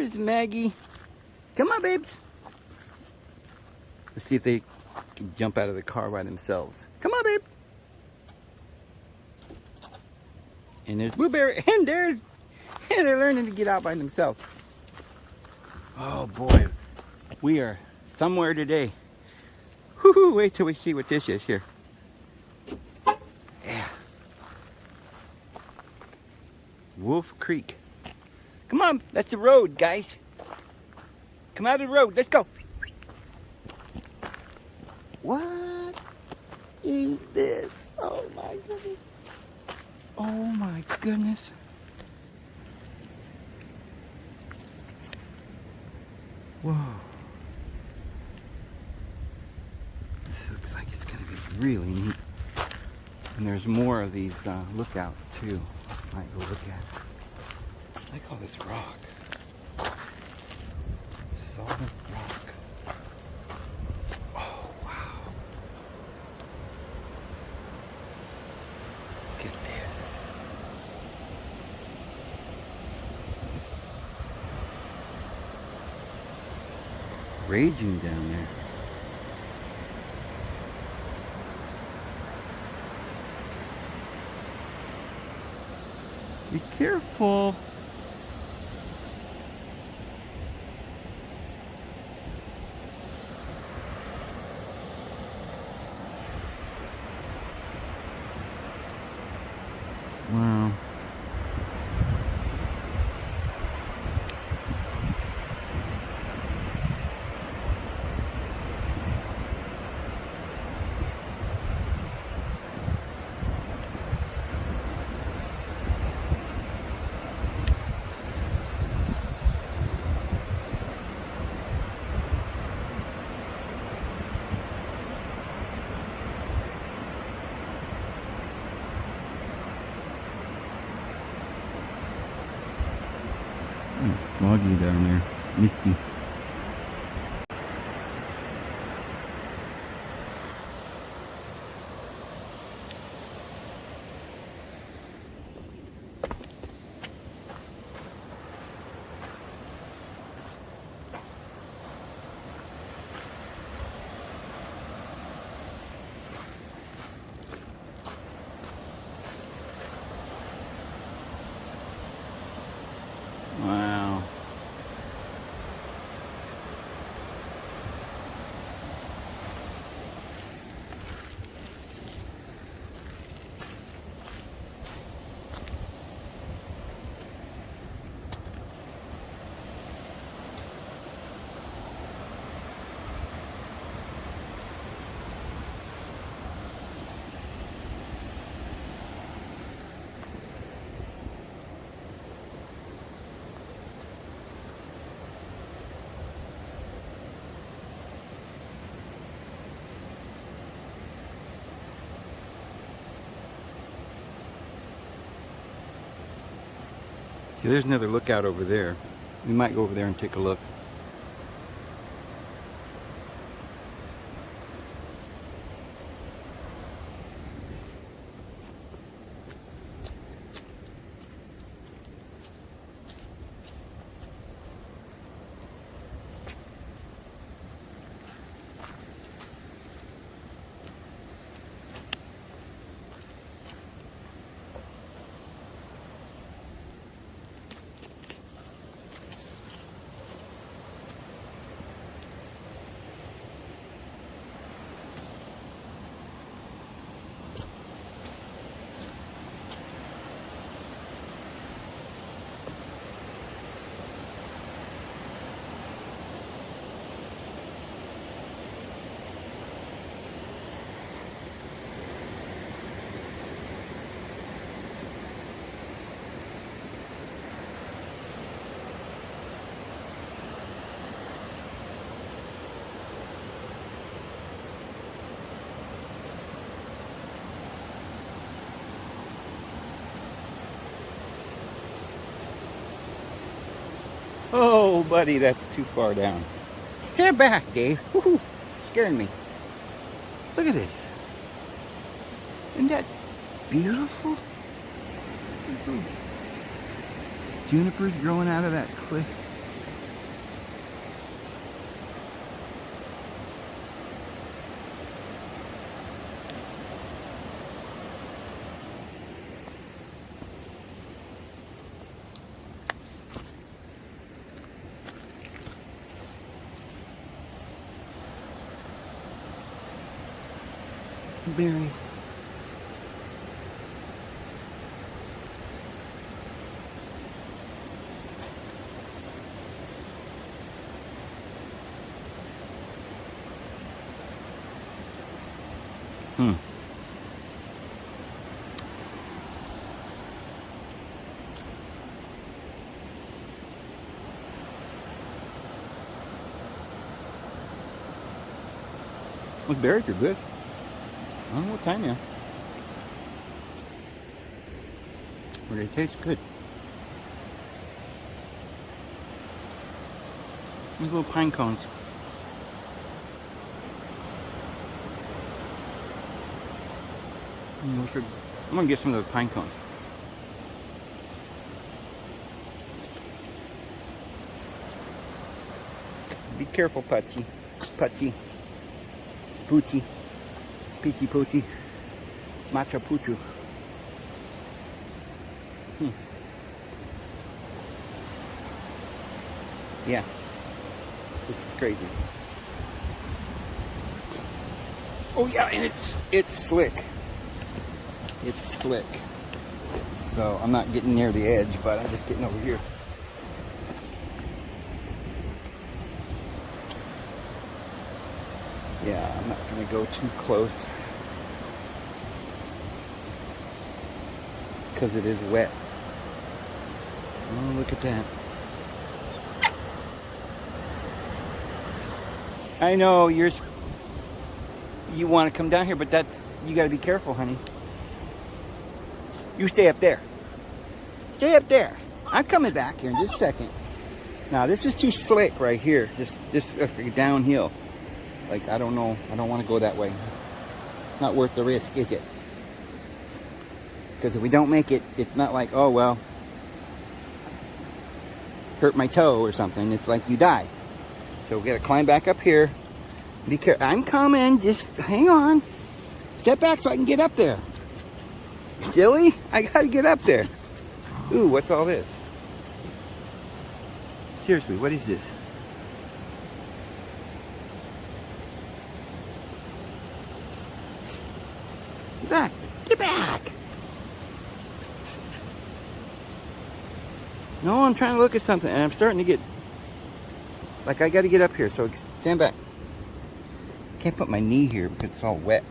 There's Maggie. Come on, babes. Let's see if they can jump out of the car by themselves. Come on, babe. And there's Blueberry, and they're learning to get out by themselves. Oh boy, we are somewhere today. Whoo-hoo, wait till we see what this is here. Yeah. Wolf Creek. Come on, that's the road, guys. Come out of the road, let's go. What is this? Oh my goodness. Oh my goodness. Whoa. This looks like it's going to be really neat. And there's more of these lookouts too. Might go look at. I call this rock. Solid rock. Oh wow. Look at this. Raging down there. Be careful. Wow. It's smoggy down there. Misty. Wow. See, there's another lookout over there. We might go over there and take a look. Oh, buddy, that's too far down. Stand back, Dave. Woo-hoo. Scaring me. Look at this. Isn't that beautiful? Junipers growing out of that cliff. berries. Hmm. Those berries are good. I don't know what kind they are. But they taste good. These little pine cones. I'm gonna get some of those pine cones. Be careful, Putty. Putty. Poochie. Peachy Poochie. Macha Poochu. Yeah. This is crazy. Oh yeah, and it's slick. It's slick. So I'm not getting near the edge, but I'm just getting over here. Yeah, I'm not gonna go too close because it is wet. Oh, look at that. I know you want to come down here, but you got to be careful, honey. You stay up there. Stay up there. I'm coming back here in just a second. Now this is too slick right here. Just downhill. Like I don't know. I don't want to go that way. Not worth the risk, is it? Because if we don't make it, it's not like, oh well, hurt my toe or something. It's like you die. So we gotta climb back up here. Be careful. I'm coming. Just hang on. Step back so I can get up there. Silly? I gotta get up there. Ooh, what's all this? Seriously, what is this? Get back. Get back. No, I'm trying to look at something and I'm starting to get like I got to get up here, so stand back. Can't put my knee here because it's all wet.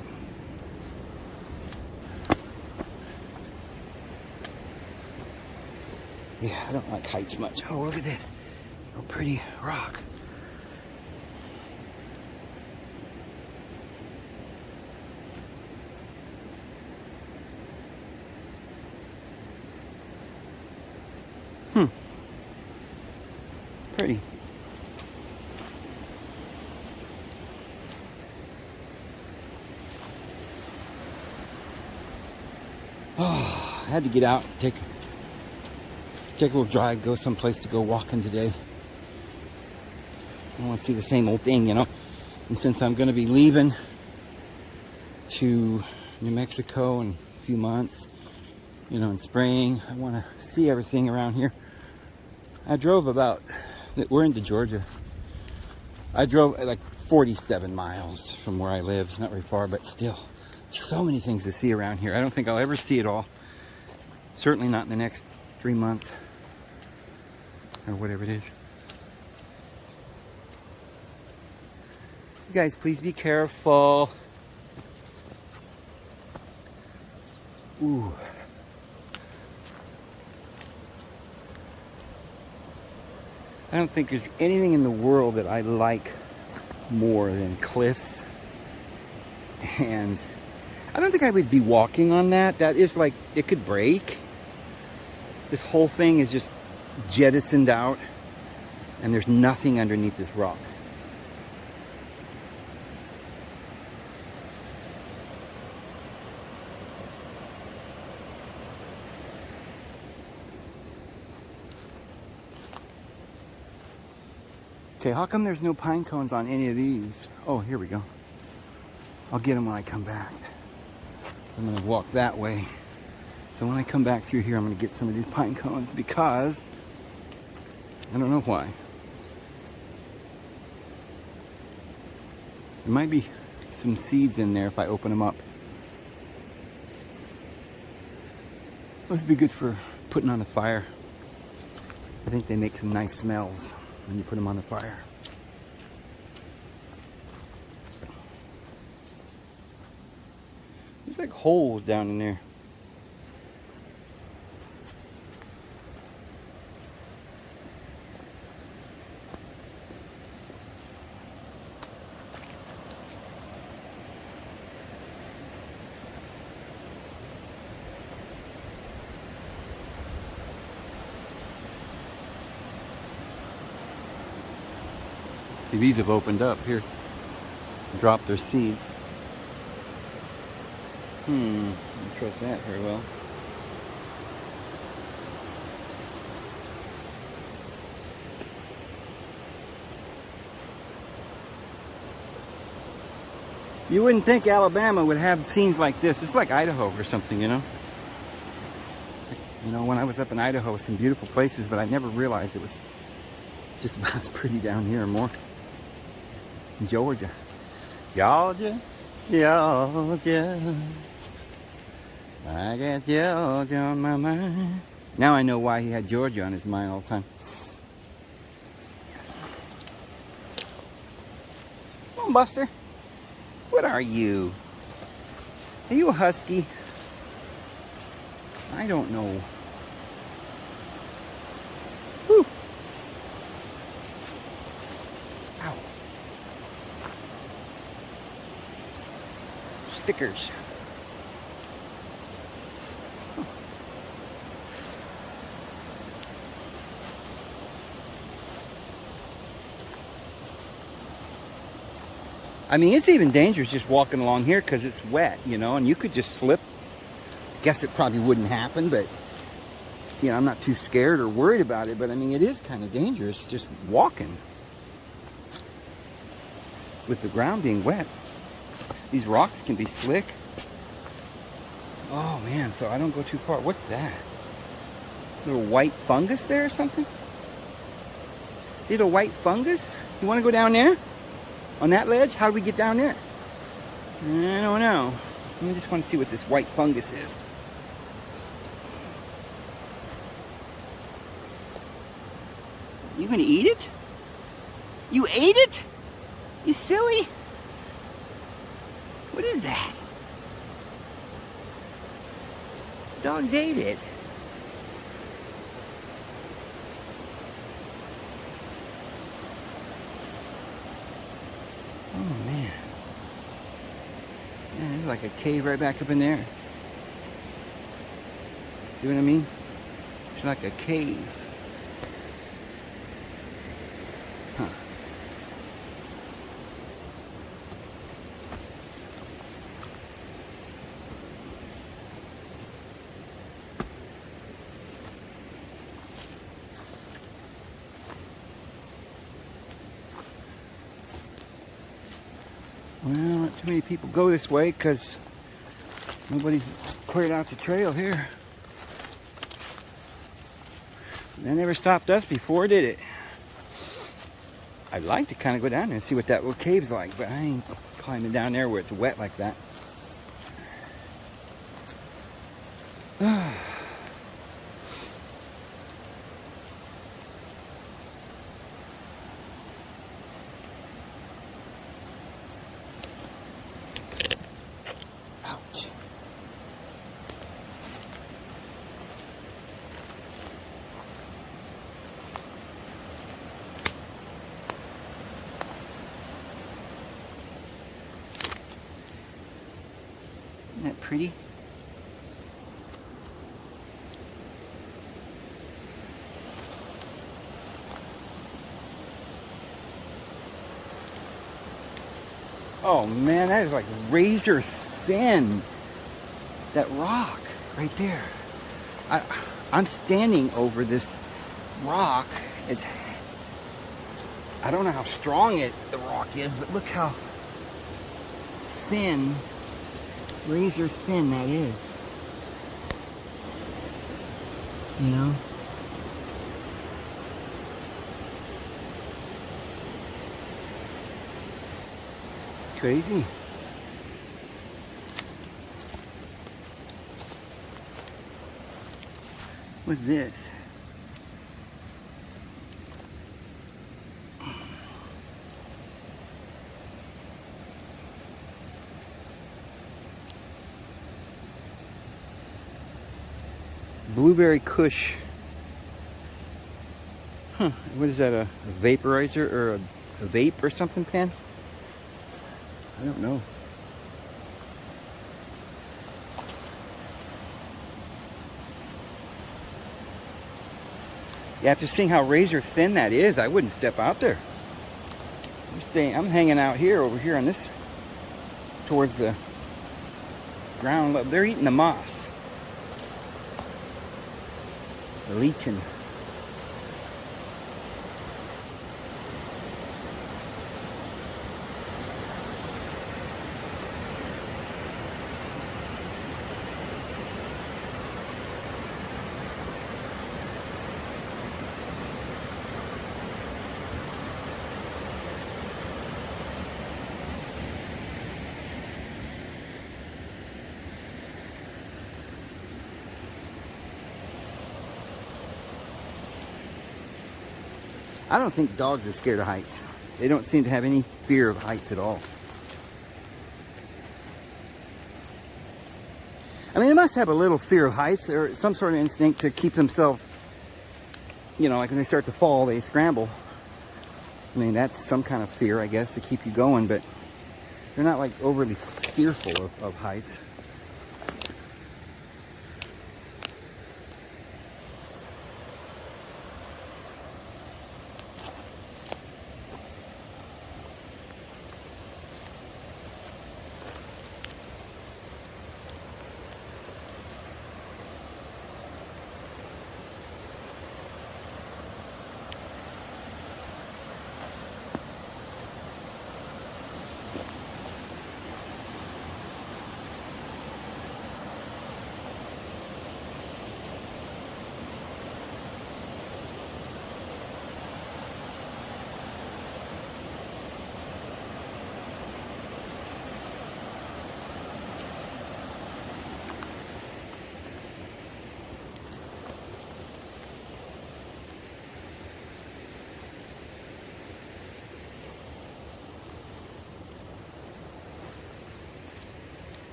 Yeah, I don't like heights much. Oh, look at this. A pretty rock. Pretty. Oh, I had to get out, take a little drive, go someplace to go walking today. I want to see the same old thing, you know. And since I'm going to be leaving to New Mexico in a few months, you know, in spring, I want to see everything around here. I drove we're into Georgia. I drove like 47 miles from where I live. It's not very far, but still, so many things to see around here. I don't think I'll ever see it all. Certainly not in the next 3 months or whatever it is. You guys, please be careful. Ooh. I don't think there's anything in the world that I like more than cliffs. And I don't think I would be walking on that. That is like, it could break. This whole thing is just jettisoned out and there's nothing underneath this rock. Okay, how come there's no pine cones on any of these? Oh, here we go. I'll get them when I come back. I'm gonna walk that way. So when I come back through here, I'm gonna get some of these pine cones because I don't know why. There might be some seeds in there if I open them up. Those would be good for putting on a fire. I think they make some nice smells when you put them on the fire. There's like holes down in there. See, these have opened up here. Dropped their seeds. I don't trust that very well. You wouldn't think Alabama would have scenes like this. It's like Idaho or something, you know? You know, when I was up in Idaho, some beautiful places, but I never realized it was just about as pretty down here or more. Georgia. Georgia, Georgia. I got Georgia on my mind. Now I know why he had Georgia on his mind all the time. Come on, Buster. What are you? Are you a husky? I don't know. Whew. Ow. Stickers. I mean, it's even dangerous just walking along here because it's wet, you know, and you could just slip. Guess it probably wouldn't happen, but, you know, I'm not too scared or worried about it, but I mean, it is kind of dangerous just walking with the ground being wet. These rocks can be slick. Oh man, so I don't go too far. What's that? Little white fungus there or something? Little white fungus? You want to go down there? On that ledge? How do we get down there? I don't know. I just want to see what this white fungus is. You gonna eat it? You ate it? You silly? What is that? Dogs ate it. Oh man. Yeah, there's like a cave right back up in there. See what I mean? It's like a cave. Huh. Well, not too many people go this way because nobody's cleared out the trail here. That never stopped us before, did it? I'd like to kind of go down there and see what that little cave's like, but I ain't climbing down there where it's wet like that. Ouch. Isn't that pretty? Oh man, that is like razor thin. That rock right there. I'm standing over this rock. I don't know how strong the rock is, but look how thin, razor thin that is. You know? Crazy. What's this? Blueberry Kush. Huh, what is that, a vaporizer or a vape or something pen? I don't know. Yeah, after seeing how razor thin that is, I wouldn't step out there. I'm hanging out here, over here on this, towards the ground level. They're eating the moss. They're leeching. I don't think dogs are scared of heights. They don't seem to have any fear of heights at all. I mean, they must have a little fear of heights or some sort of instinct to keep themselves, you know, like when they start to fall, they scramble. I mean, that's some kind of fear, I guess, to keep you going, but they're not like overly fearful of heights.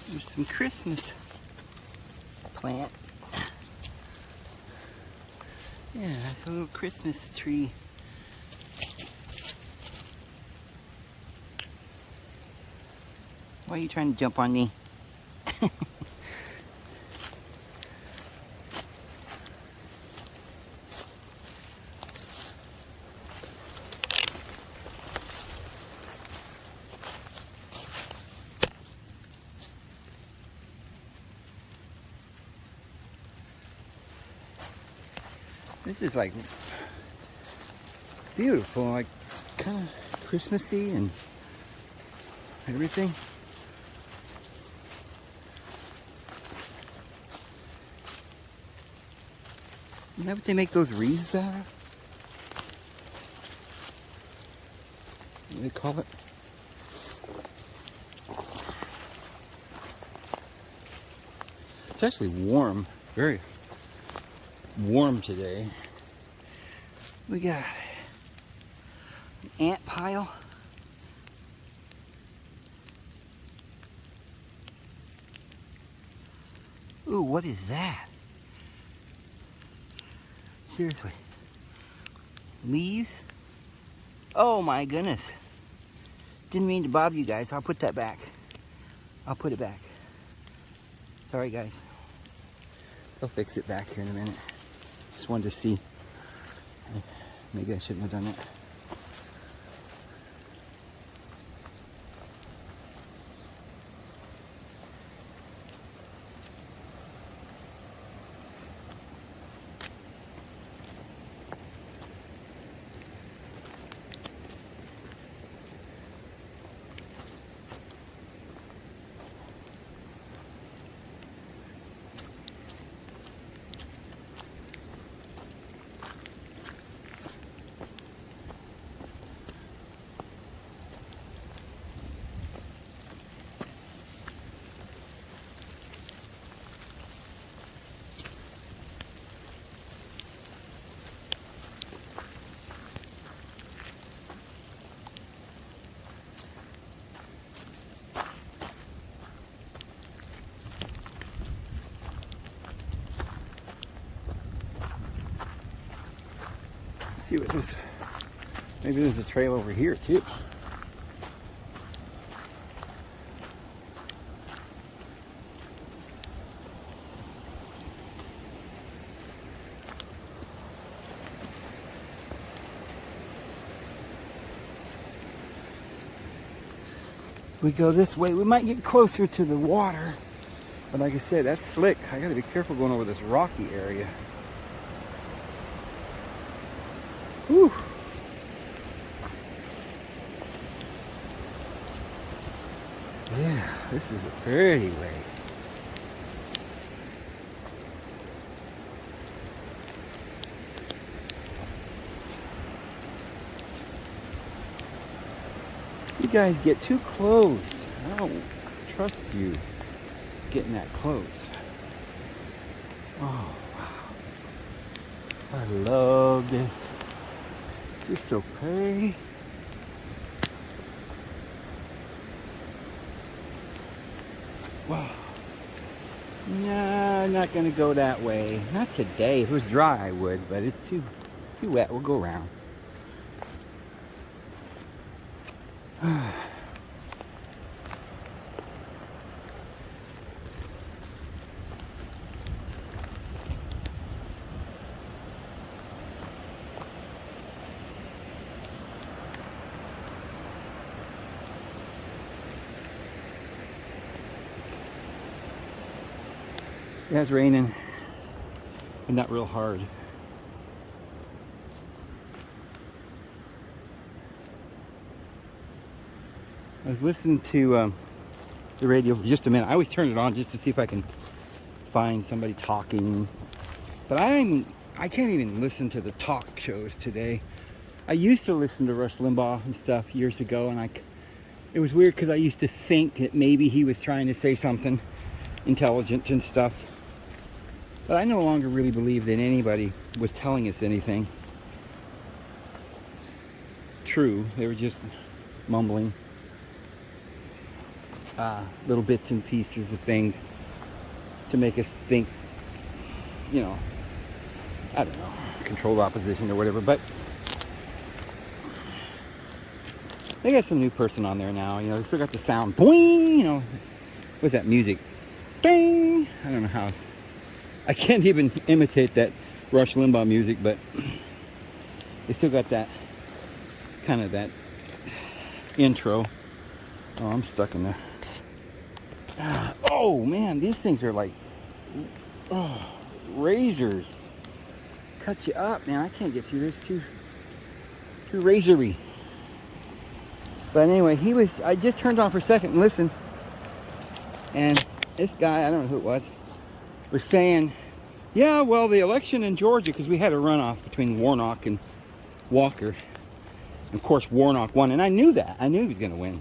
There's some Christmas plant. Yeah, that's a little Christmas tree. Why are you trying to jump on me? This is like beautiful, like kind of Christmassy and everything. Isn't that what they make those wreaths out of? What do they call it? It's actually warm, very warm today. We got an ant pile. Ooh, what is that? Seriously. Leaves? Oh my goodness. Didn't mean to bother you guys. I'll put that back. I'll put it back. Sorry guys. I'll fix it back here in a minute. Just wanted to see. Maybe I shouldn't have done it. See what this, maybe there's a trail over here too. We go this way, we might get closer to the water, but like I said, that's slick. I gotta be careful going over this rocky area. Whew. Yeah, this is a pretty way. You guys get too close. I don't trust you getting that close. Oh, wow. I love this. It's just so pretty. Wow. Nah, I'm not gonna go that way. Not today. If it was dry, I would, but it's too wet. We'll go around. Yeah, it's raining, but not real hard. I was listening to the radio for just a minute. I always turn it on just to see if I can find somebody talking. But I can't even listen to the talk shows today. I used to listen to Rush Limbaugh and stuff years ago, and it was weird because I used to think that maybe he was trying to say something intelligent and stuff. But I no longer really believe that anybody was telling us anything true. They were just mumbling little bits and pieces of things to make us think, you know, I don't know, controlled opposition or whatever. But they got some new person on there now. You know, they still got the sound, boing. You know, what's that music? Ding. I don't know how. I can't even imitate that Rush Limbaugh music, but they still got that kind of that intro. Oh, I'm stuck in there. Oh man, these things are like razors cut you up, man. I can't get through this. Too razory. But anyway, I just turned on for a second and listened. And this guy, I don't know who it was saying, yeah, well, the election in Georgia, because we had a runoff between Warnock and Walker. And of course, Warnock won. And I knew that. I knew he was going to win.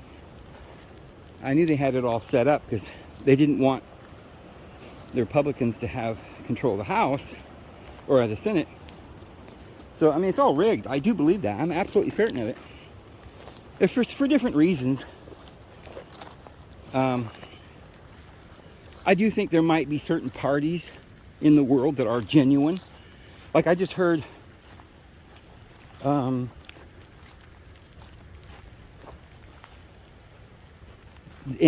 I knew they had it all set up because they didn't want the Republicans to have control of the House or of the Senate. So, I mean, it's all rigged. I do believe that. I'm absolutely certain of it. It's for different reasons. I do think there might be certain parties in the world that are genuine. Like I just heard in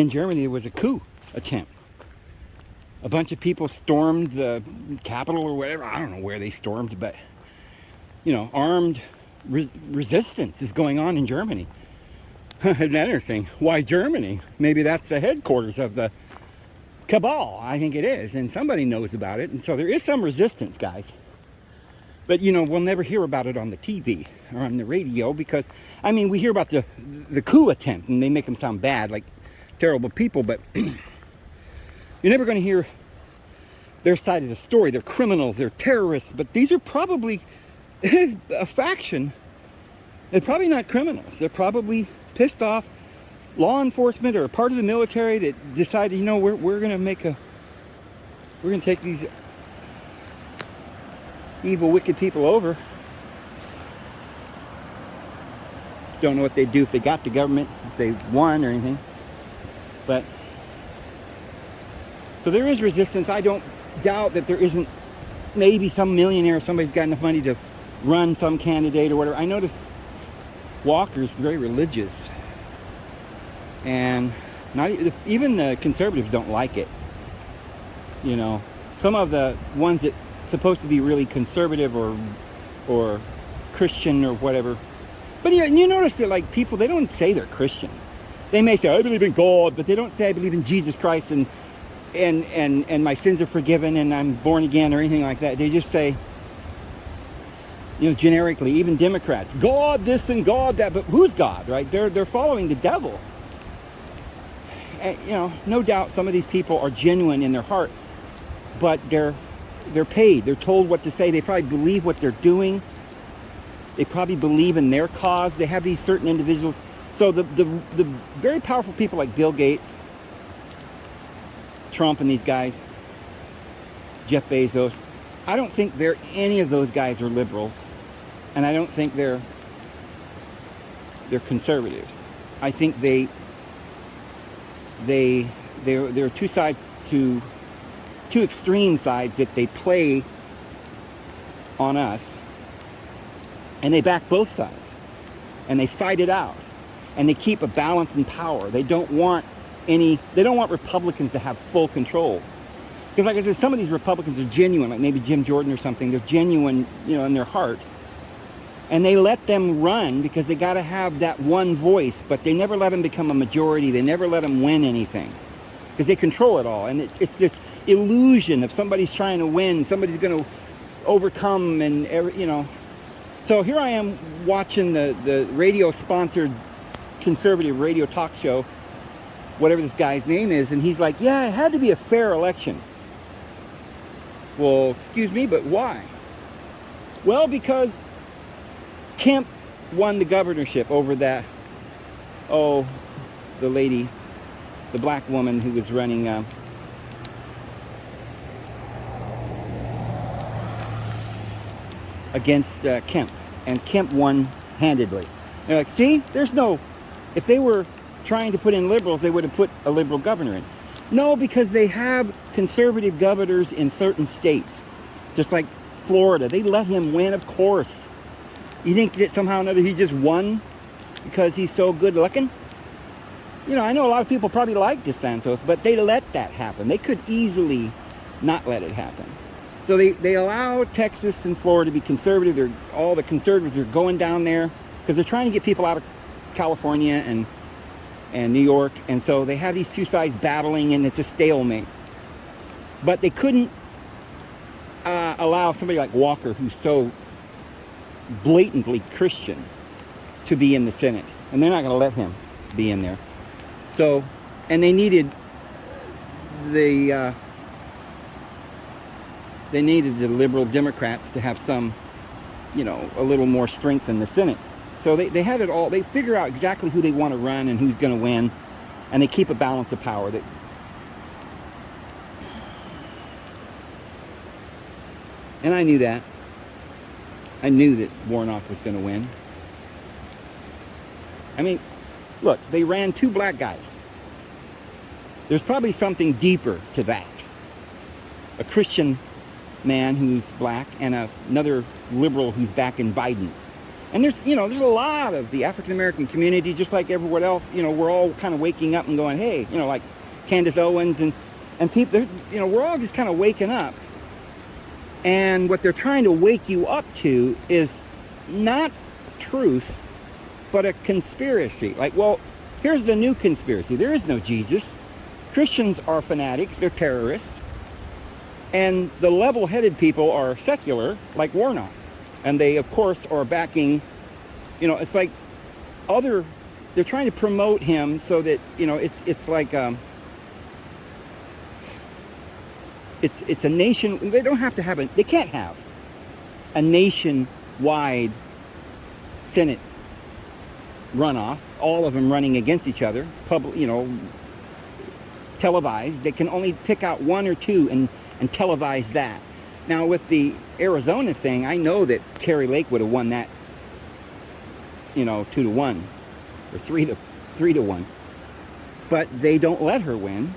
Germany there was a coup attempt. A bunch of people stormed the Capitol or whatever. I don't know where they stormed, but you know, armed resistance is going on in Germany. Another thing, why Germany? Maybe that's the headquarters of the cabal. I think it is, and somebody knows about it, and so there is some resistance, guys. But you know, we'll never hear about it on the TV or on the radio because, I mean, we hear about the coup attempt, and they make them sound bad, like terrible people, but you're never going to hear their side of the story. They're criminals, they're terrorists, but these are probably a faction. They're probably not criminals. They're probably pissed off law enforcement or a part of the military that decided, you know, we're going to take these evil, wicked people over. Don't know what they'd do if they got the government, if they won or anything. But so there is resistance. I don't doubt that there isn't maybe some millionaire, somebody's got enough money to run some candidate or whatever. I noticed Walker's very religious, and not even the conservatives don't like it. You know, some of the ones that supposed to be really conservative or Christian or whatever. But you notice that, like, people, they don't say they're Christian. They may say, I believe in God, but they don't say I believe in Jesus Christ and my sins are forgiven and I'm born again or anything like that. They just say, you know, generically, even Democrats, God this and God that, but who's God, right? They're following the devil. And, you know, no doubt some of these people are genuine in their heart, but they're paid. They're told what to say. They probably believe what they're doing. They probably believe in their cause. They have these certain individuals. So the very powerful people like Bill Gates, Trump and these guys, Jeff Bezos, I don't think any of those guys are liberals, and I don't think they're conservatives. I think they're two sides, two extreme sides that they play on us, and they back both sides, and they fight it out, and they keep a balance in power. They don't want Republicans to have full control. Because like I said, some of these Republicans are genuine, like maybe Jim Jordan or something. They're genuine, you know, in their heart. And they let them run because they got to have that one voice, but they never let them become a majority. They never let them win anything because they control it all. And it's this illusion of somebody's trying to win, somebody's going to overcome, and you know. So here I am watching the radio-sponsored conservative radio talk show, whatever this guy's name is, and he's like, yeah, it had to be a fair election. Well, excuse me, but why? Well, because Kemp won the governorship over that, the lady, the black woman who was running against Kemp, and Kemp won handedly. They're like, see, if they were trying to put in liberals, they would have put a liberal governor in. No, because they have conservative governors in certain states, just like Florida. They let him win, of course. You think that somehow or another he just won because he's so good looking? You know, I know a lot of people probably like DeSantis, but they let that happen. They could easily not let it happen. So they allow Texas and Florida to be conservative. All the conservatives are going down there because they're trying to get people out of California and New York, and so they have these two sides battling, and it's a stalemate. But they couldn't allow somebody like Walker, who's so blatantly Christian, to be in the Senate. And they're not going to let him be in there. So, and they needed the liberal Democrats to have some, a little more strength in the Senate. So they have it all. They figure out exactly who they want to run and who's going to win, and they keep a balance of power. And I knew that. I knew that Warnock was going to win. I mean, look, they ran 2 black guys. There's probably something deeper to that. A Christian man who's black and another liberal who's backing Biden. And there's a lot of the African American community, just like everyone else, we're all kind of waking up and going, hey, like Candace Owens and people, we're all just kind of waking up. And what they're trying to wake you up to is not truth, but a conspiracy. Like, well, here's the new conspiracy. There is no Jesus. Christians are fanatics. They're terrorists. And the level-headed people are secular, like Warnock. And they, of course, are backing, it's like they're trying to promote him so that, it's like, it's a nation. They don't have to have they can't have a nationwide Senate runoff, all of them running against each other, televised. They can only pick out 1 or 2 and televise that. Now with the Arizona thing, I know that Kari Lake would have won that, 2-1 or 3-1, but they don't let her win.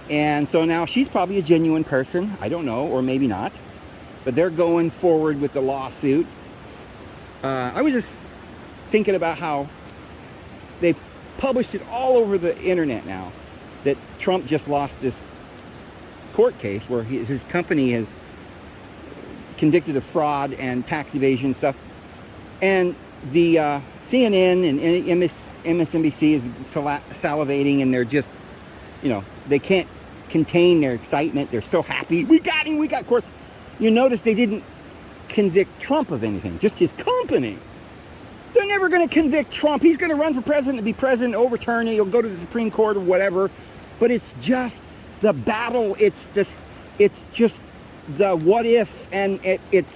And so now she's probably a genuine person. I don't know, or maybe not. But they're going forward with the lawsuit. I was just thinking about how they published it all over the internet now that Trump just lost this court case where his company is convicted of fraud and tax evasion stuff. And the CNN and MSNBC is salivating, and they're just, they can't contain their excitement. They're so happy. We got him. Of course, you notice they didn't convict Trump of anything, just his company. They're never going to convict Trump. He's going to run for president to be president, overturn it. He'll go to the Supreme Court or whatever. But it's just the battle. It's just the what if, and it's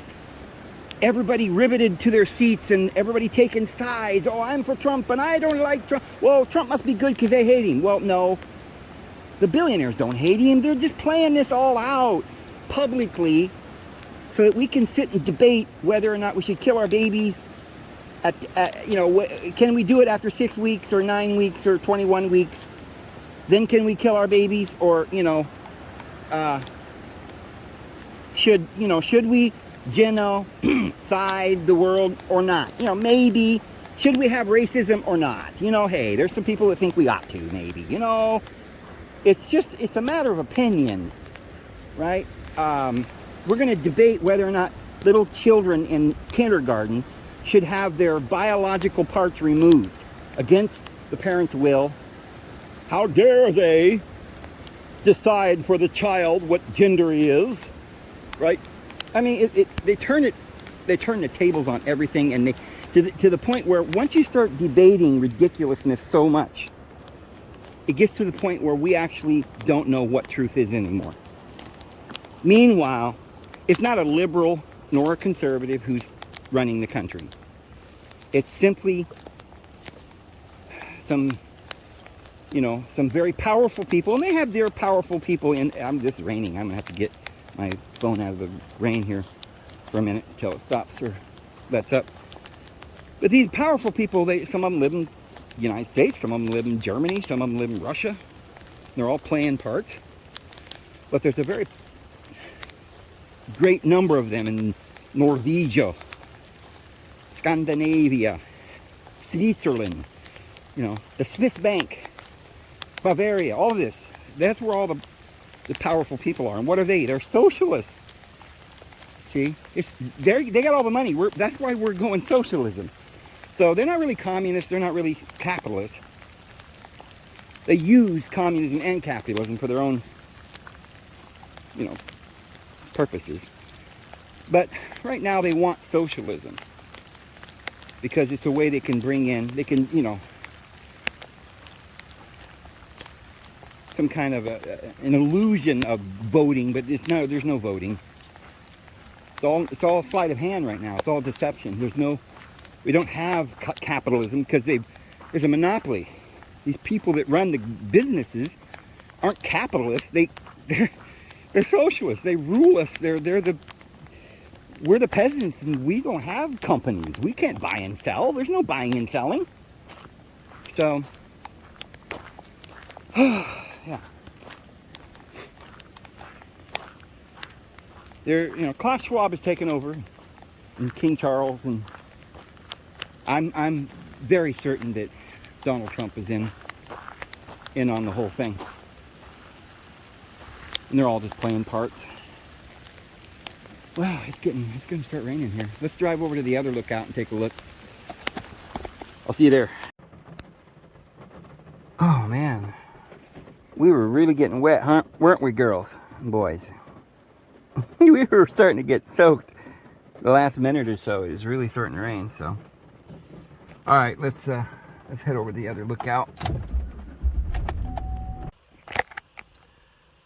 everybody riveted to their seats and everybody taking sides. Oh, I'm for Trump and I don't like Trump. Well, Trump must be good because they hate him. Well, no. The billionaires don't hate him. They're just playing this all out publicly so that we can sit and debate whether or not we should kill our babies. Can we do it after 6 weeks or 9 weeks or 21 weeks? Then can we kill our babies? Or, should we genocide the world or not? Maybe. Should we have racism or not? Hey, there's some people that think we ought to, maybe. It's a matter of opinion, right? We're going to debate whether or not little children in kindergarten should have their biological parts removed against the parents' will. How dare they decide for the child what gender he is, right? I mean, they turn the tables on everything, and to the point where once you start debating ridiculousness so much, it gets to the point where we actually don't know what truth is anymore. Meanwhile, it's not a liberal nor a conservative who's running the country. It's simply some very powerful people, and they have their powerful people in. This is raining. I'm gonna have to get my phone out of the rain here for a minute until it stops or lets up. But these powerful people, some of them live in the United States, some of them live in Germany, some of them live in Russia. They're all playing parts. But there's a very great number of them in Norwegia, Scandinavia, Switzerland, the Swiss bank, Bavaria, all of this. That's where all the powerful people are. And what are they? They're socialists. See? They got all the money. That's why we're going socialism. So they're not really communists. They're not really capitalists. They use communism and capitalism for their own, purposes. But right now they want socialism because it's a way they can bring in, they can, you know, some kind of an illusion of voting, but it's no, there's no voting. It's all sleight of hand right now. It's all deception. We don't have capitalism because there's a monopoly. These people that run the businesses aren't capitalists. They're socialists. They rule us. We're the peasants, and we don't have companies. We can't buy and sell. There's no buying and selling. So, yeah. Klaus Schwab has taken over, and King Charles, and I'm very certain that Donald Trump is in on the whole thing, and they're all just playing parts. Wow, it's going to start raining here. Let's drive over to the other lookout and take a look. I'll see you there. Oh man, we were really getting wet, huh? Weren't we, girls and boys? We were starting to get soaked the last minute or so. It was really starting to rain. So, all right, let's head over to the other lookout.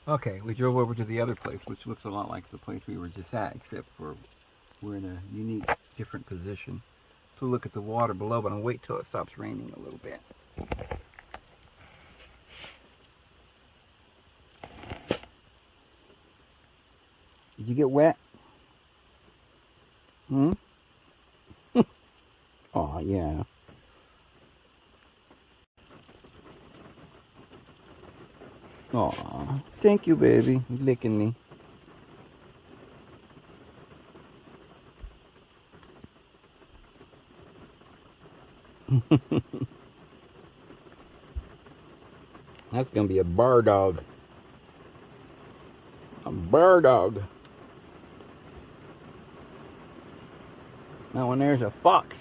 Okay, we drove over to the other place, which looks a lot like the place we were just at, except for we're in a unique, different position. So look at the water below, but I'll wait till it stops raining a little bit. Did you get wet? Hmm? Oh, yeah. Aw, thank you, baby. You're licking me. That's gonna be a bar dog. A bar dog. That one there's a fox.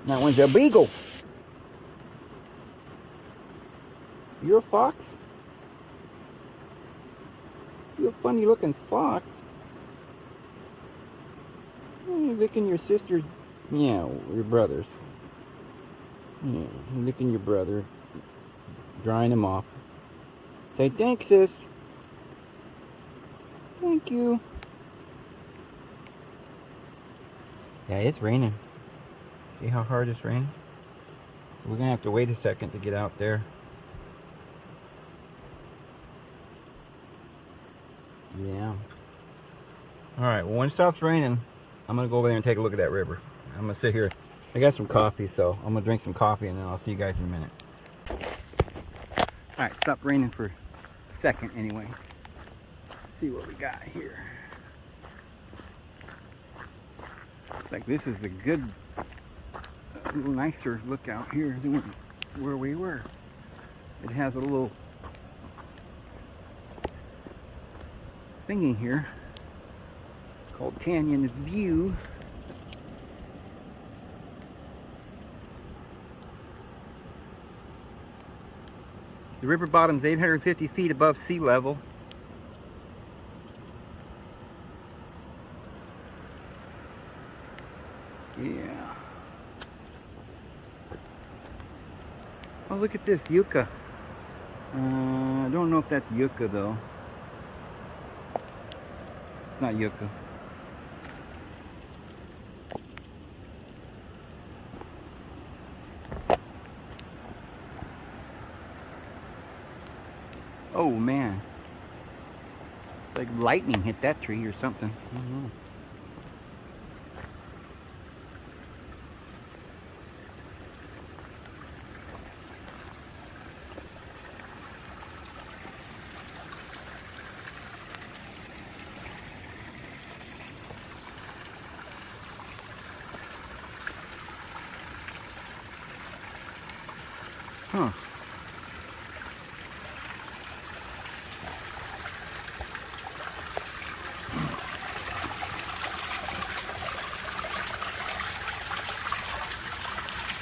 That one's a beagle. You're a fox? You're a funny looking fox. You're licking your sister's, yeah, your brother's. Yeah, you're licking your brother, drying him off. Say thanks, sis. Thank you. Yeah, it's raining. See how hard it's raining? We're gonna have to wait a second to get out there. Yeah. Alright, well when it stops raining, I'm gonna go over there and take a look at that river. I'm gonna sit here. I got some coffee, so I'm gonna drink some coffee and then I'll see you guys in a minute. Alright, stopped raining for a second anyway. Let's see what we got here. Looks like this is a good, a little nicer lookout here than where we were. It has a little thingy here called Canyon View. The river bottom's 850 feet above sea level. Yeah. Oh, look at this, yucca. I don't know if that's yucca though. It's not yucca. Oh man. It's like lightning hit that tree or something. I don't know. Huh.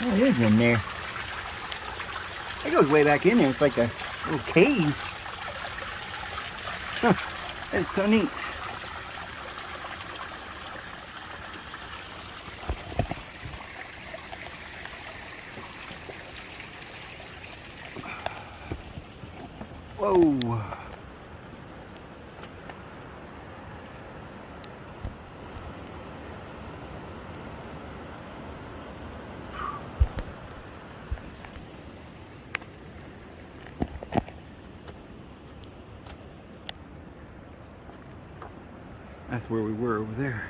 Oh, it is in there. It goes way back in there. It's like a little cave. It's so neat. Whoa. That's where we were over there.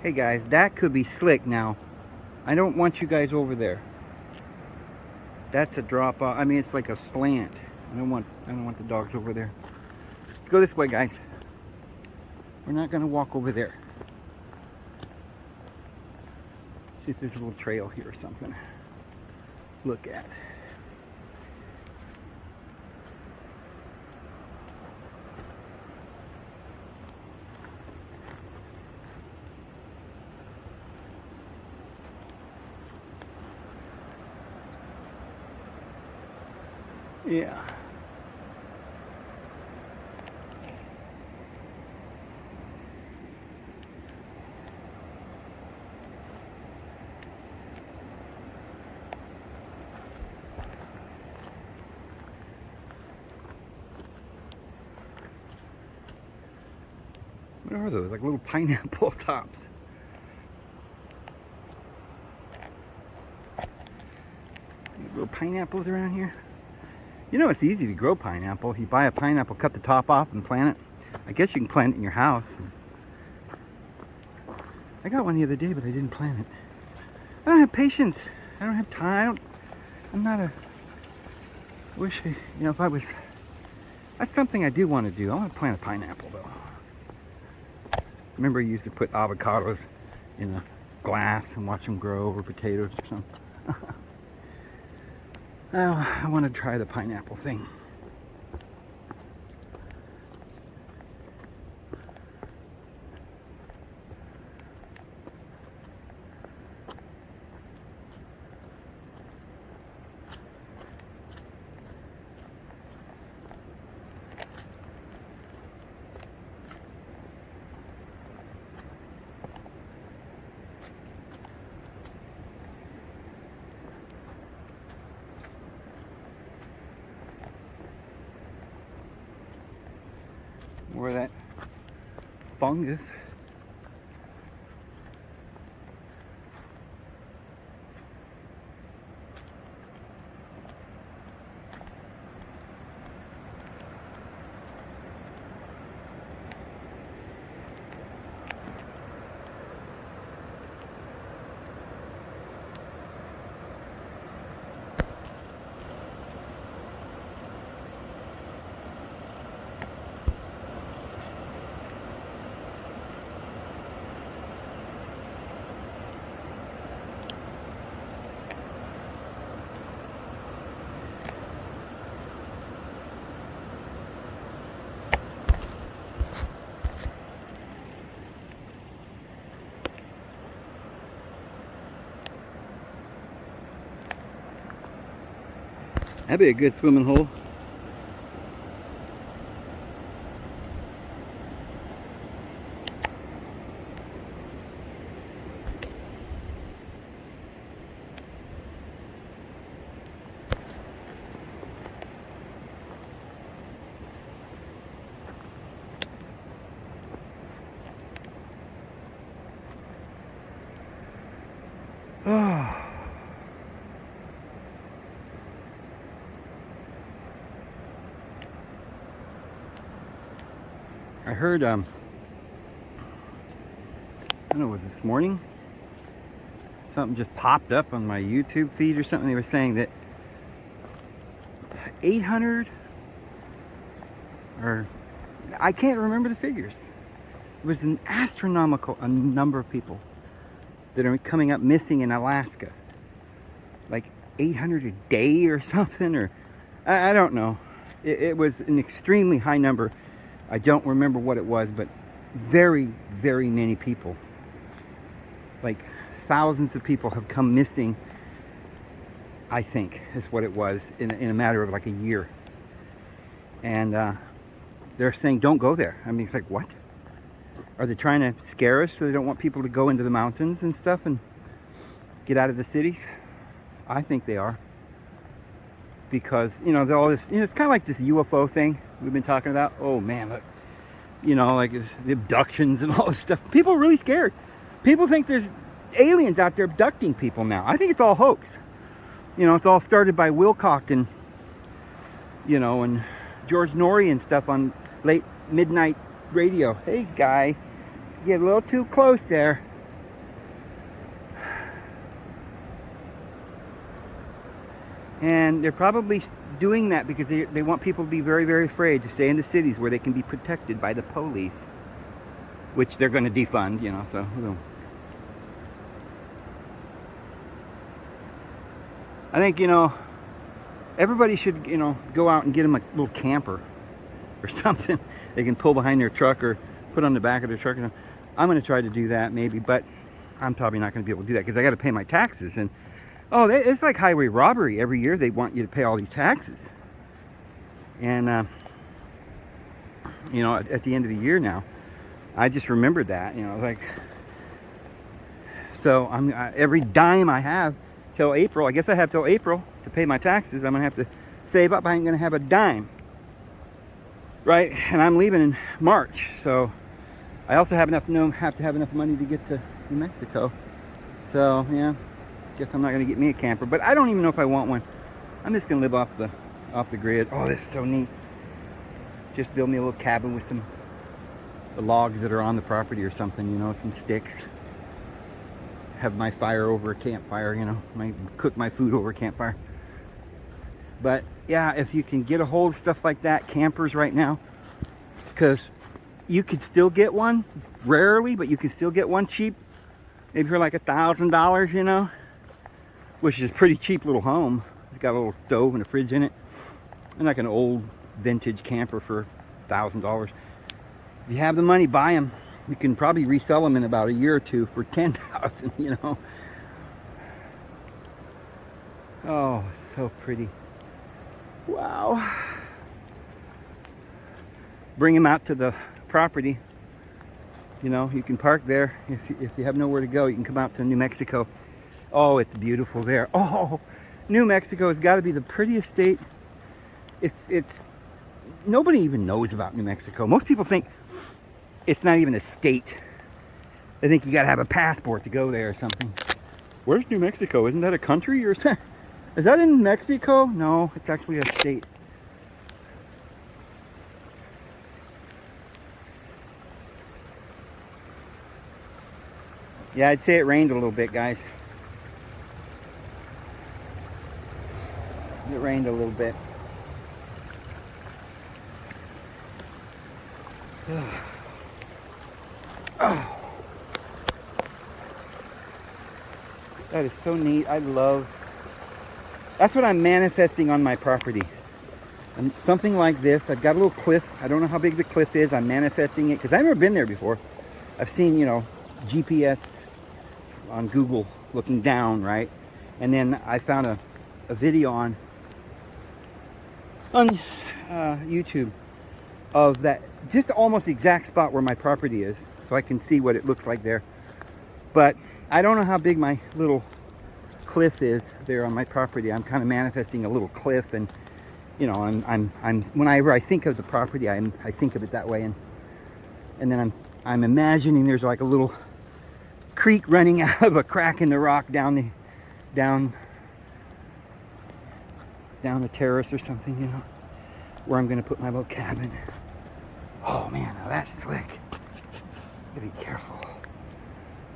Hey guys, that could be slick now. I don't want you guys over there. That's a drop off. I mean, it's like a slant. I don't want the dogs over there. Let's go this way, guys. We're not gonna walk over there. See if there's a little trail here or something. Look at. Yeah. What are those? Like little pineapple tops. Little pineapples around here. You know, it's easy to grow pineapple. You buy a pineapple, cut the top off, and plant it. I guess you can plant it in your house. I got one the other day, but I didn't plant it. I don't have patience. I don't have time. I'm not a... Wish, you know, if I was... That's something I do want to do. I want to plant a pineapple, though. Remember, I used to put avocados in a glass and watch them grow over potatoes or something. I want to try the pineapple thing. More of that fungus. That'd be a good swimming hole. Oh. I heard, I don't know, was it this morning? Something just popped up on my YouTube feed or something. They were saying that 800, or I can't remember the figures. It was an astronomical number of people that are coming up missing in Alaska. Like 800 a day or something, or I don't know. It was an extremely high number. I don't remember what it was, but very, very many people Like thousands of people have come missing, I think is what it was, in a matter of like a year. And they're saying don't go there. I mean, it's like, what? Are they trying to scare us so they don't want people to go into the mountains and stuff and get out of the cities? I think they are. Because, you know, all this, you know, it's kind of like this UFO thing we've been talking about. Oh man, look, you know, like the abductions and all this stuff. People are really scared. People think there's aliens out there abducting people now. I think it's all hoax. You know, it's all started by Wilcock and, you know, and George Norrie and stuff on late midnight radio. Hey guy, you get a little too close there. And they're probably doing that because they want people to be very, very afraid to stay in the cities where they can be protected by the police, which they're going to defund, you know, so. I think, you know, everybody should, you know, go out and get them a little camper or something they can pull behind their truck or put on the back of their truck. I'm going to try to do that maybe, but I'm probably not going to be able to do that because I got to pay my taxes. And oh, it's like highway robbery. Every year they want you to pay all these taxes. And, you know, at the end of the year now, I just remembered that, you know, like, so every dime I have till April, I guess I have till April to pay my taxes. I'm going to have to save up. I ain't going to have a dime. Right? And I'm leaving in March. So I also have to have enough money to get to New Mexico. So, yeah. Guess I'm not going to get me a camper, but I don't even know if I want one. I'm just going to live off the grid. Oh, this is so neat. Just build me a little cabin with some the logs that are on the property or something, you know, some sticks. Have my fire over a campfire, you know, cook my food over a campfire. But yeah, if you can get a hold of stuff like that, campers right now, because you could still get one, rarely, but you can still get one cheap, maybe for like $1,000, you know, which is a pretty cheap little home. It's got a little stove and a fridge in it, and like an old vintage camper for $1,000. If you have the money, buy them. You can probably resell them in about a year or two for $10,000, you know. Oh, so pretty. Wow. Bring them out to the property. You know, you can park there. If you have nowhere to go, you can come out to New Mexico. Oh, it's beautiful there. Oh, New Mexico has got to be the prettiest state. It's nobody even knows about New Mexico. Most people think it's not even a state. They think you got to have a passport to go there or something. Where's New Mexico? Isn't that a country or something? Is that in Mexico? No, it's actually a state. Yeah, I'd say it rained a little bit, guys. It rained a little bit. Oh. That is so neat. I love. That's what I'm manifesting on my property. And something like this. I've got a little cliff. I don't know how big the cliff is. I'm manifesting it because I've never been there before. I've seen, you know, GPS on Google looking down, right? And then I found a video on YouTube of that, just almost the exact spot where my property is, so I can see what it looks like there. But I don't know how big my little cliff is there on my property. I'm kind of manifesting a little cliff, and you know, I'm whenever I think of the property, I think of it that way, and then I'm imagining there's like a little creek running out of a crack in the rock down a terrace or something, you know, where I'm going to put my little cabin. Oh man, now that's slick. Gotta be careful.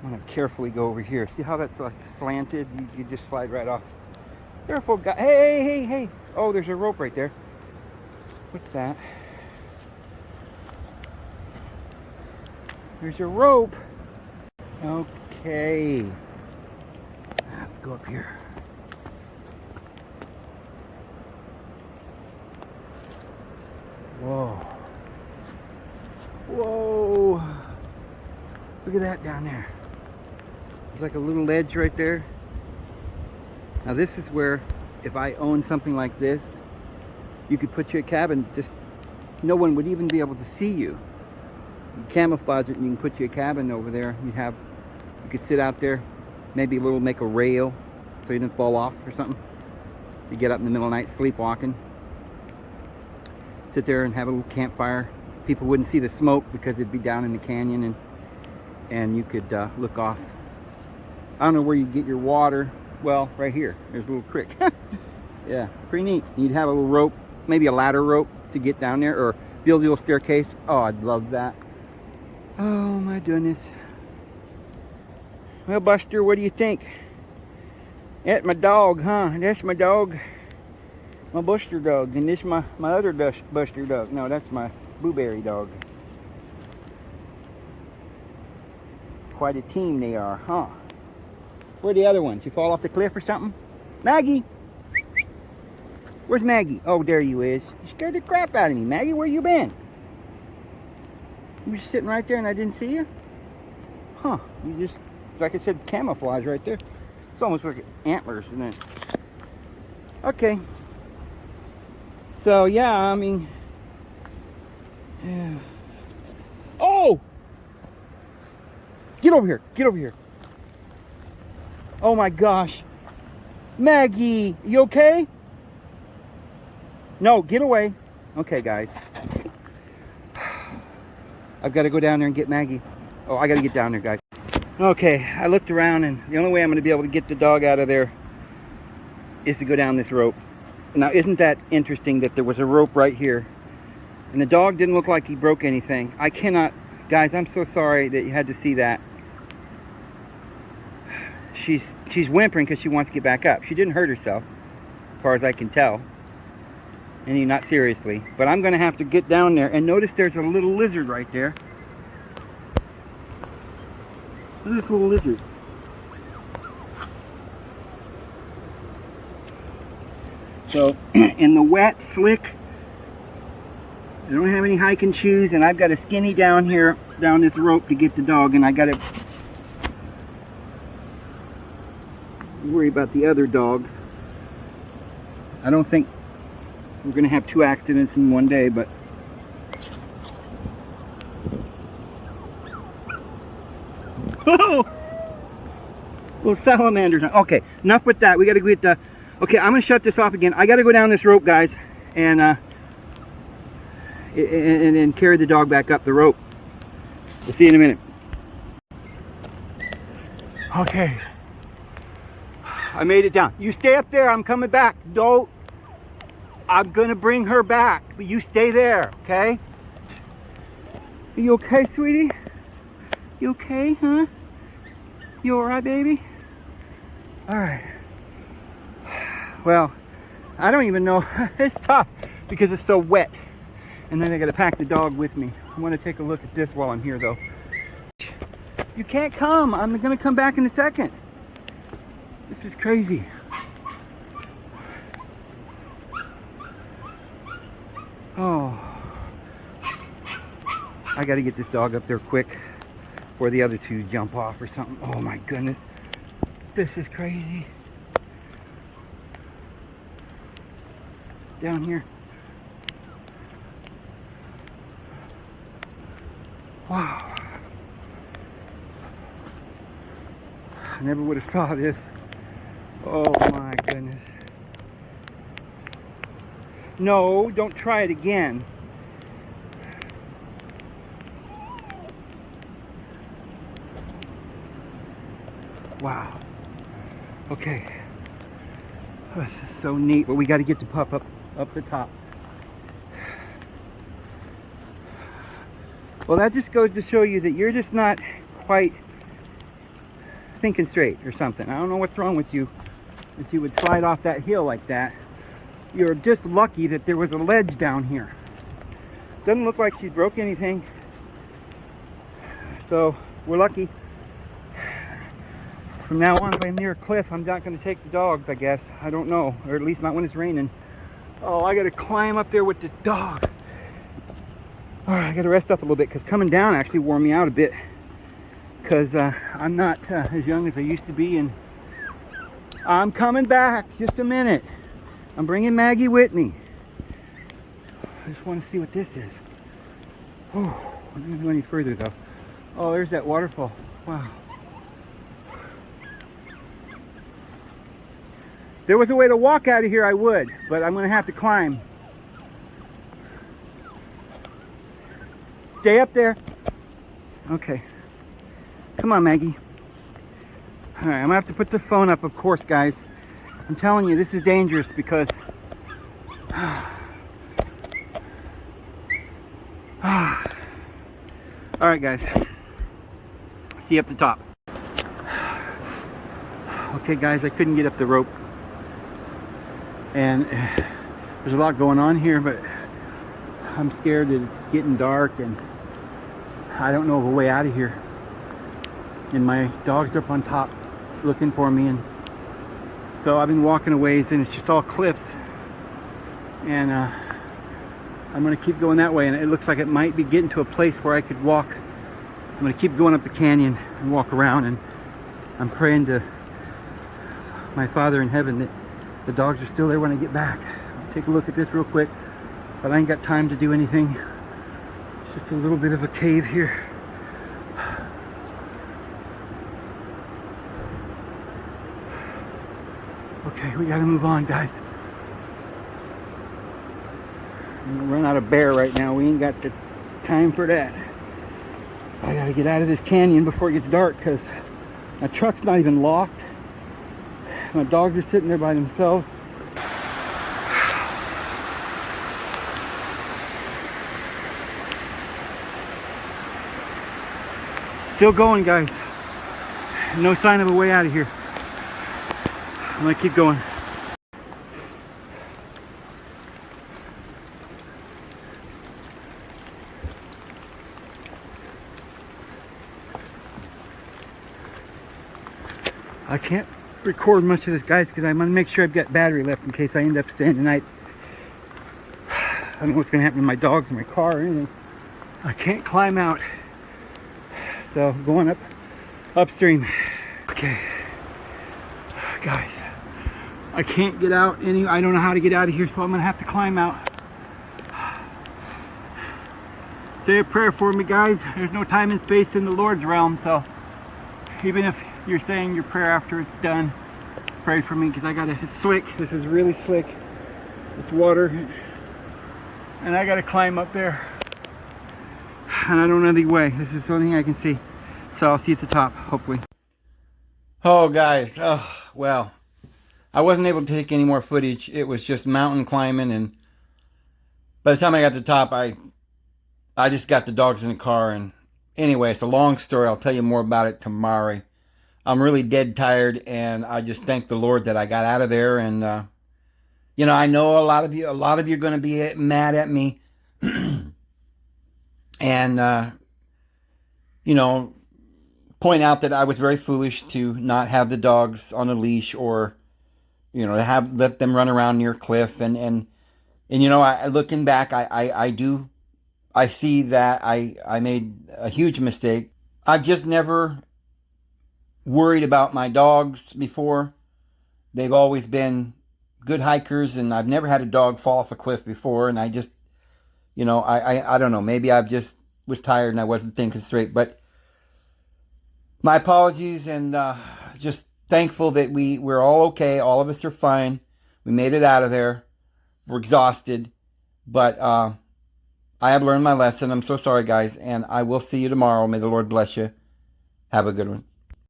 I'm going to carefully go over here. See how that's like slanted? You just slide right off. Careful, guy. Hey. Oh, there's a rope right there. What's that? There's a rope. Okay. Let's go up here. Whoa. Look at that down there. There's like a little ledge right there. Now this is where, if I owned something like this, you could put your cabin, just no one would even be able to see you. You camouflage it and you can put your cabin over there. You could sit out there, maybe make a rail so you didn't fall off or something. You get up in the middle of the night sleepwalking. Sit there and have a little campfire. People wouldn't see the smoke because it'd be down in the canyon, and you could look off. I don't know where you get your water. Well, right here. There's a little creek. Yeah, pretty neat. You'd have a little rope, maybe a ladder rope to get down there, or build a little staircase. Oh, I'd love that. Oh my goodness. Well, Buster, what do you think? That's my dog, huh? That's my dog. My Buster dog. And this my other Buster dog. No, that's my Blueberry dog. Quite a team they are, huh? Where are the other ones? You fall off the cliff or something? Maggie! Where's Maggie? Oh, there you is. You scared the crap out of me. Maggie, where you been? You were sitting right there and I didn't see you? Huh. You just, like I said, camouflage right there. It's almost like antlers, isn't it? Okay. So, yeah, I mean... Yeah. Oh! Get over here. Get over here. Oh my gosh. Maggie, you okay? No, get away. Okay, guys. I've got to go down there and get Maggie. Oh, I got to get down there, guys. Okay, I looked around, and the only way I'm going to be able to get the dog out of there is to go down this rope. Now, isn't that interesting that there was a rope right here, and the dog didn't look like he broke anything. I cannot, guys, I'm so sorry that you had to see that. She's whimpering because she wants to get back up. She didn't hurt herself, as far as I can tell. And not seriously. But I'm going to have to get down there. And notice there's a little lizard right there. Look at this little lizard. So, in the wet, slick, I don't have any hiking shoes, and I've got a skinny down here, down this rope to get the dog, and I got to worry about the other dogs. I don't think we're going to have 2 accidents in one day, but oh, little salamanders. Okay, enough with that. We got to get the. Okay, I'm going to shut this off again. I got to go down this rope, guys, and carry the dog back up the rope. We'll see you in a minute. Okay, I made it down. You stay up there. I'm coming back. Don't. I'm gonna bring her back, but you stay there, okay? Are you okay, sweetie? You okay, huh? You alright, baby? Alright. Well, I don't even know. It's tough because it's so wet. And then I gotta pack the dog with me. I wanna take a look at this while I'm here, though. You can't come. I'm gonna come back in a second. This is crazy. Oh, I got to get this dog up there quick before the other 2 jump off or something. Oh my goodness, this is crazy. Down here. Wow. I never would have saw this. Oh my goodness. No, don't try it again. Wow. Okay. This is so neat, but we got to get the pup up the top. Well, that just goes to show you that you're just not quite thinking straight or something. I don't know what's wrong with you, that you would slide off that hill like that. You're just lucky that there was a ledge down here. Doesn't look like she broke anything. So we're lucky. From now on, if I'm near a cliff, I'm not going to take the dogs, I guess. I don't know. Or at least not when it's raining. Oh, I got to climb up there with this dog. Alright, I got to rest up a little bit because coming down actually wore me out a bit. because I'm not as young as I used to be, and I'm coming back. Just a minute. I'm bringing Maggie with me. I just want to see what this is. Oh, I don't go any further though. Oh, there's that waterfall. Wow. If there was a way to walk out of here, I would, but I'm going to have to climb. Stay up there. Okay. Come on, Maggie. All right, I'm going to have to put the phone up, of course, guys. I'm telling you, this is dangerous because... All right, guys. See you up the top. Okay, guys, I couldn't get up the rope. And there's a lot going on here, but I'm scared that it's getting dark and I don't know of a way out of here. And my dogs are up on top looking for me, and so I've been walking a ways and it's just all cliffs. And I'm going to keep going that way, and it looks like it might be getting to a place where I could walk. I'm going to keep going up the canyon and walk around, and I'm praying to my Father in heaven that the dogs are still there when I get back. I'll take a look at this real quick, but I ain't got time to do anything. It's just a little bit of a cave here. Okay, we gotta move on, guys. I'm gonna run out of bear right now. We ain't got the time for that. I gotta get out of this canyon before it gets dark because my truck's not even locked. My dogs are sitting there by themselves. Still going, guys. No sign of a way out of here. I'm gonna keep going. I can't record much of this, guys, because I'm gonna make sure I've got battery left in case I end up staying tonight. I don't know what's gonna happen to my dogs or my car or anything. I can't climb out, so going up upstream. Okay, guys, I can't get out I don't know how to get out of here, so I'm gonna have to climb out. Say a prayer for me, guys. There's no time and space in the Lord's realm, so even if you're saying your prayer after it's done, pray for me, because it's slick. This is really slick. It's water, and I gotta climb up there, and I don't know the way. This is the only thing I can see, so I'll see you at the top, hopefully. Oh, guys, well, I wasn't able to take any more footage. It was just mountain climbing, and by the time I got to the top, I just got the dogs in the car. And anyway, it's a long story. I'll tell you more about it tomorrow. I'm really dead tired, and I just thank the Lord that I got out of there. And you know, I know a lot of you are going to be mad at me, and you know, point out that I was very foolish to not have the dogs on a leash, or you know, to let them run around near a cliff. And you know, looking back, I see that I made a huge mistake. I've just never worried about my dogs before. They've always been good hikers, and I've never had a dog fall off a cliff before. And I just, you know, I don't know, maybe I just was tired and I wasn't thinking straight. But my apologies, and just thankful that we're all okay. All of us are fine. We made it out of there. We're exhausted, but I have learned my lesson. I'm so sorry, guys, and I will see you tomorrow. May the Lord bless you. Have a good one.